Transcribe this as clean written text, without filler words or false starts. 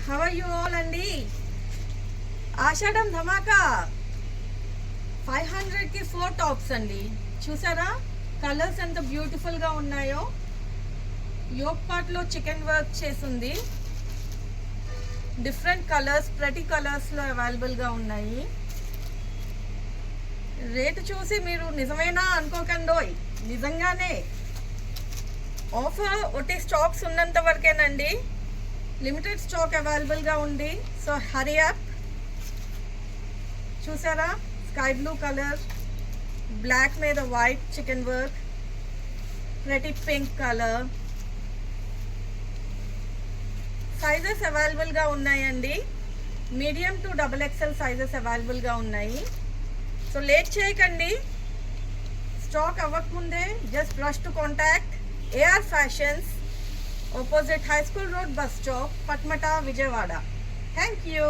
How are you all అండి. ఆషాఢం ధమాకా 500కి 4 tops అండి. చూసారా కలర్స్ ఎంత బ్యూటిఫుల్ గా ఉన్నాయో. యోక్ పార్ట్ లో చికెన్ వర్క్ చేసింది. డిఫరెంట్ కలర్స్, ప్రతి కలర్స్ లో అవైలబుల్ గా ఉన్నాయి. రేటు చూసి మీరు నిజమేనా అనుకోకండోయ్, నిజంగానే ఆఫర్ ఒకటి స్టాక్స్ ఉన్నంత వరకేనండి. లిమిటెడ్ స్టాక్ అవైలబుల్ గా ఉంది. So hurry up. చూసారా స్కై బ్లూ కలర్, బ్లాక్ మీద వైట్ చికెన్ వర్క్, ప్రతి పింక్ కలర్. సైజెస్ అవైలబుల్ గా ఉన్నాయండి. Medium to XXL sizes available గా ఉన్నాయి. సో లేట్ చేయకండి, స్టాక్ అవ్వకముందే just rush to contact AR Fashions, opposite High School Road bus stop, Patmata, Vijayawada. Thank you.